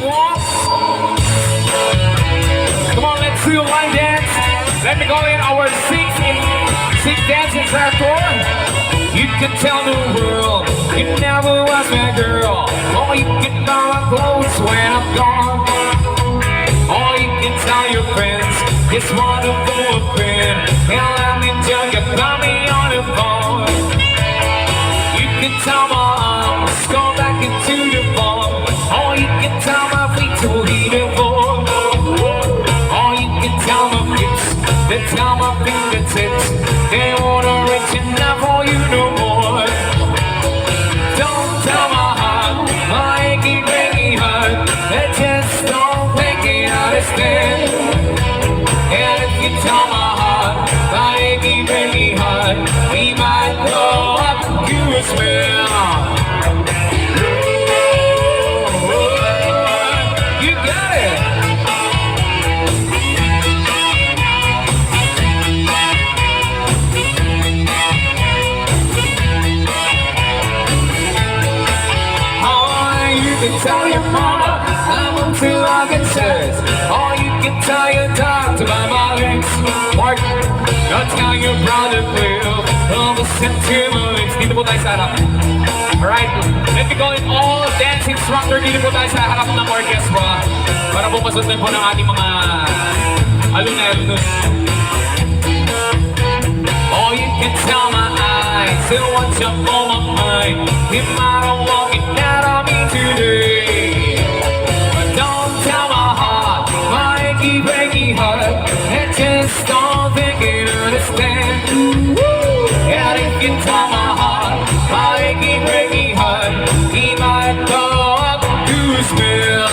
walk. Come on, let's do a line dance. Let me call in our six dance instructor. You can tell the world you never was my girl. Or you can buy my clothes when I'm gone. Or you can tell your friends it's wonderful friend. And let me tell you about me on the phone. You can tell my arms go back into the phone. Or you can tell my feet to lead the void. Or you can tell my lips that tell my fingertips they wanna reach enough for you no more. Don't tell my heart, my achy breaky heart, that just don't think it understand. And if you tell my heart, my achy breaky heart, we might blow up you as well. You got it. You can tell your mama I'm on to Augustus. Or you can tell your doctor about my legs. Or tell your brother Will of the sentiments. Dito po tayo sa harap. Alright, let me call in all dance instructor. Dito po tayo sa harap ng orchestra para po masundan po ng ating mga alumni. Or you can tell my eyes still what's up on my mind. If I don't walk it out on me today. But don't tell my heart, my achy breaky heart, that just don't think it understand. And if you tell my heart, my achy breaky heart, he might go up to spell.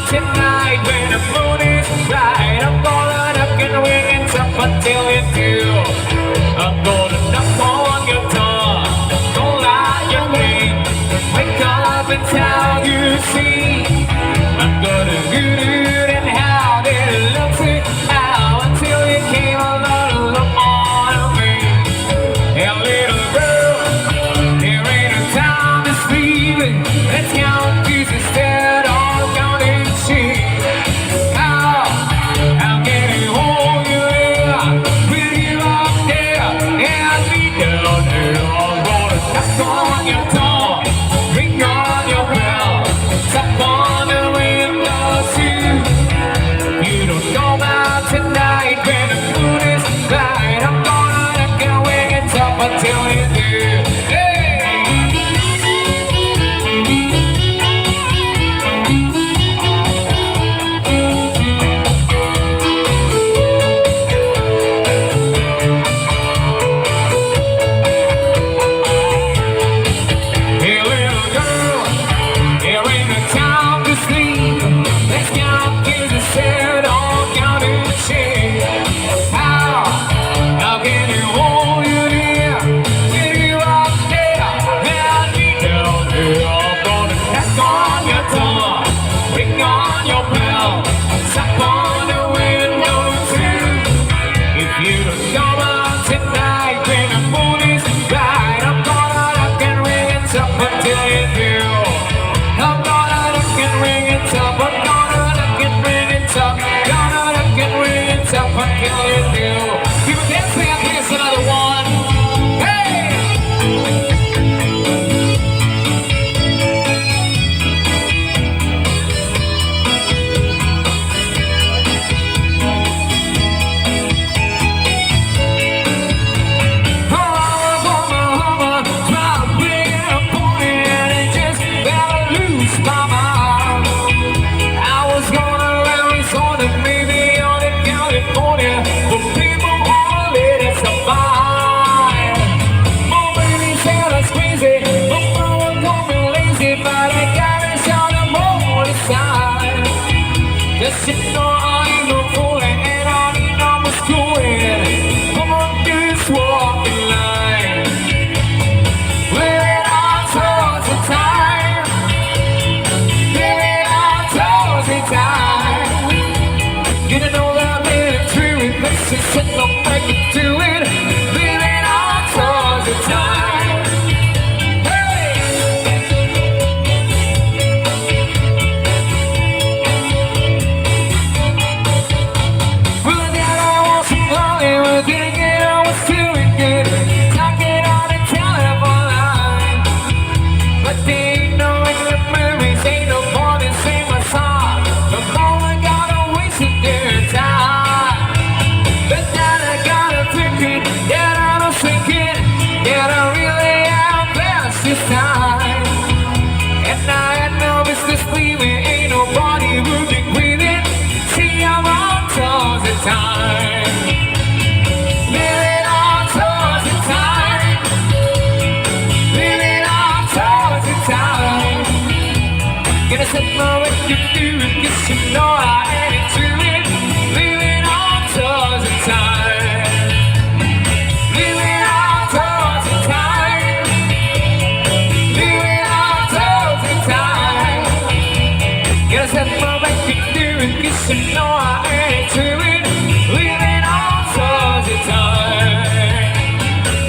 Tonight when the moon is bright, I'm gonna knock and ring it up until you do. I'm gonna knock on your door, don't lie your name, wake up and tell you see. I'm gonna hoot it and how did it look to how until you came along on me. And little girl, there ain't no time to sleep. Let's count these instead of how can you hold you there with you up there and me down here? I'm gonna knock on your door, ring on your bell, tap on the window too. You don't know about tonight when the moon is bright. I'm gonna knock and wing it up until you do. Let's count, give the set, all count and share. she said no I can do it, living on towards the time. Hey! Well, then I wasn't lonely, we're getting it, I was doing good, talking on the telephone line. But they ain't no extra memories, ain't no more than sing my song. The moment gotta waste their time. But then I gotta thinking, that I don't thinking, that I really am blessed this time. And I had no business leaving, ain't nobody moving with it. See, I'm on towards the time. Living on towards the time. Living on towards the time. Gonna set my record through it, 'cause you know I ain't into it. Living on towards the time. Living on towards the time. Living on towards the time. Gonna set my record through it, 'cause you know I ain't into it. Living on towards the time.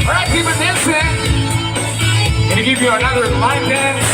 Alright, keep it dancing. Gonna give you another line dance.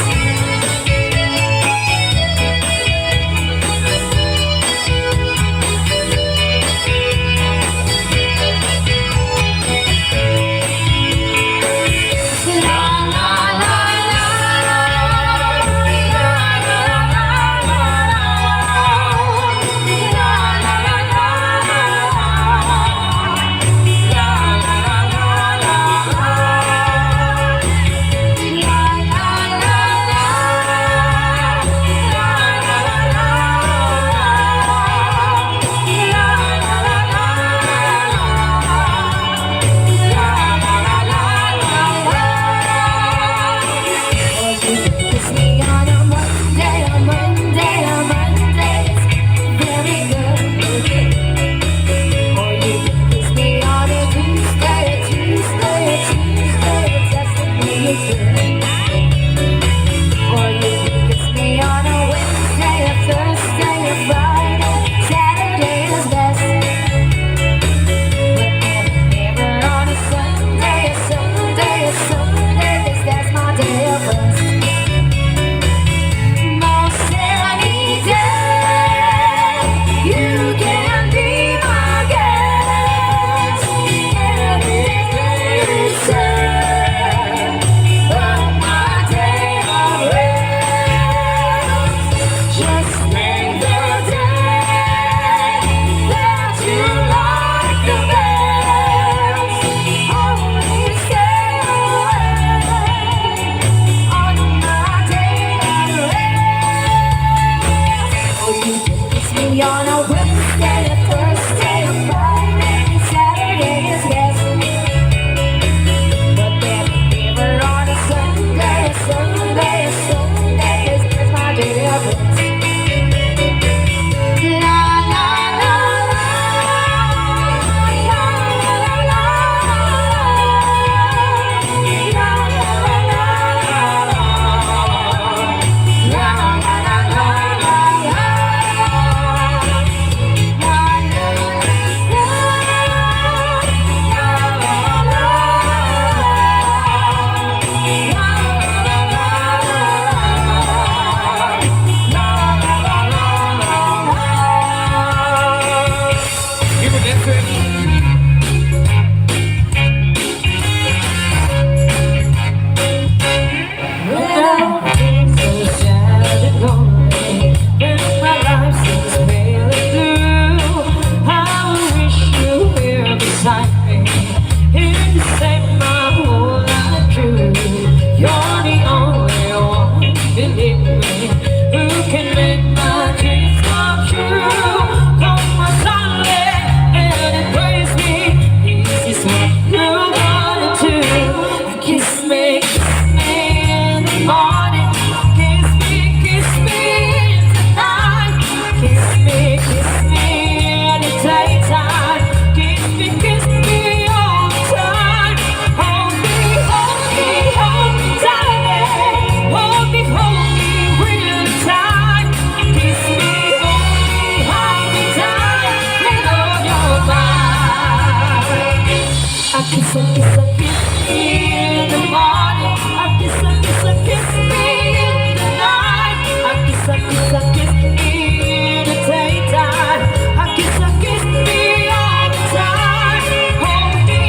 kiss me in the morning. I kiss me in the night. I kiss me in the daytime. I kiss me all the time. Hold me,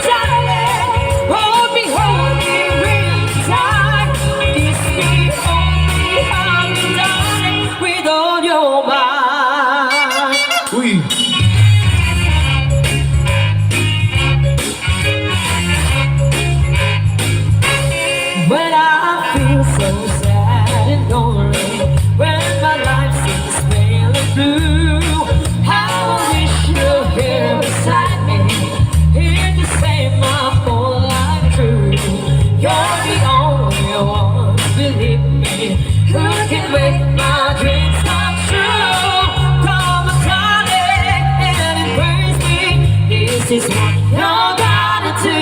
darling. Hold me really tight. Kiss me, hold me, darling, with all your might. Oui. When I feel so sad and lonely, when my life seems pale and blue, how I wish you're here beside me, here to save my whole life through. You're the only one, believe me, who can make my dreams come true. Come on, darling, and embrace me. This is what you're gonna do.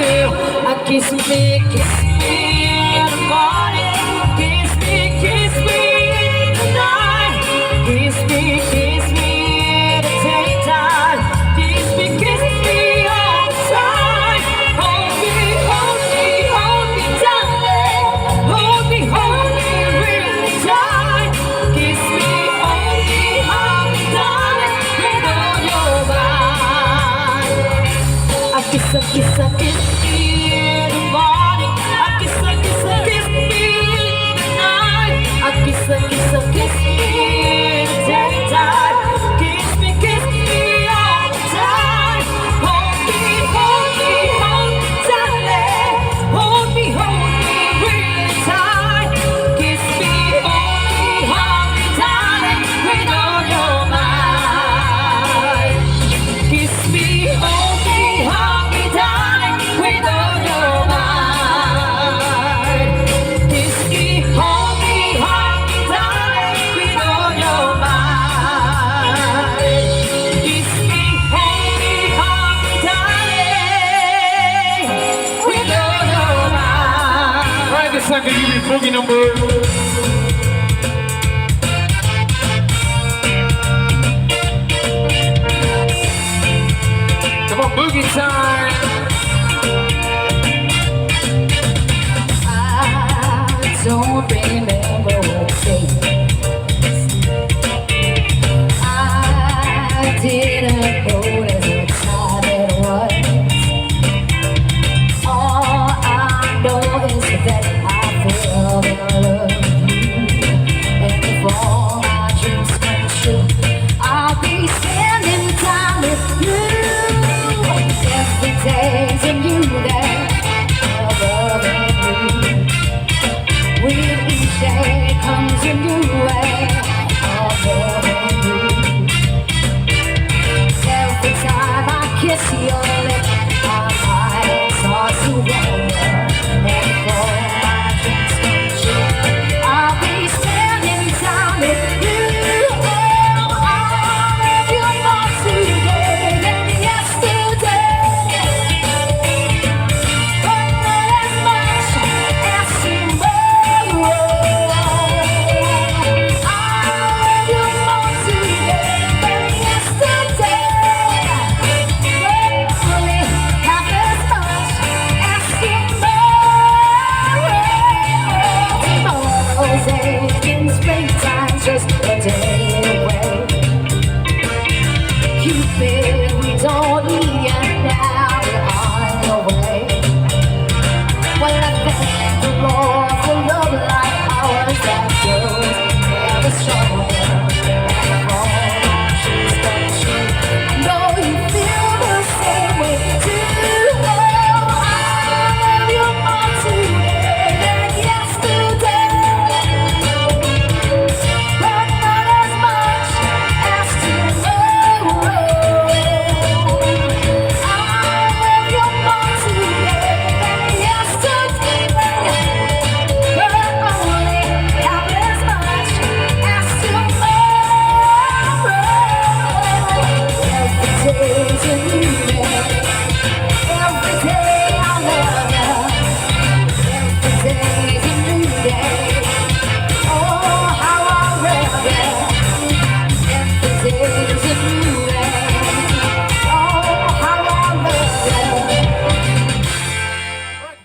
I kiss me in the morning. Kiss me in the night. Kiss me in the daytime. Kiss me all the time. Hold me, darling. Hold me really tight. Kiss me, hold me, darling, with all your might. I kiss me in the morning. I kiss me in the night. I kiss me in the daytime. Kiss me all the time. Hold me, darling. Hold me really tight. Kiss me, hold me, darling, with all your might. Kiss me, hold me, darling, with all your might. Kiss me, hold me, darling, with all your might. Kiss me, hold me, darling, with all your might. Alright, this time can you be boogie number? Come on, boogie time. I don't remember what day. I didn't notice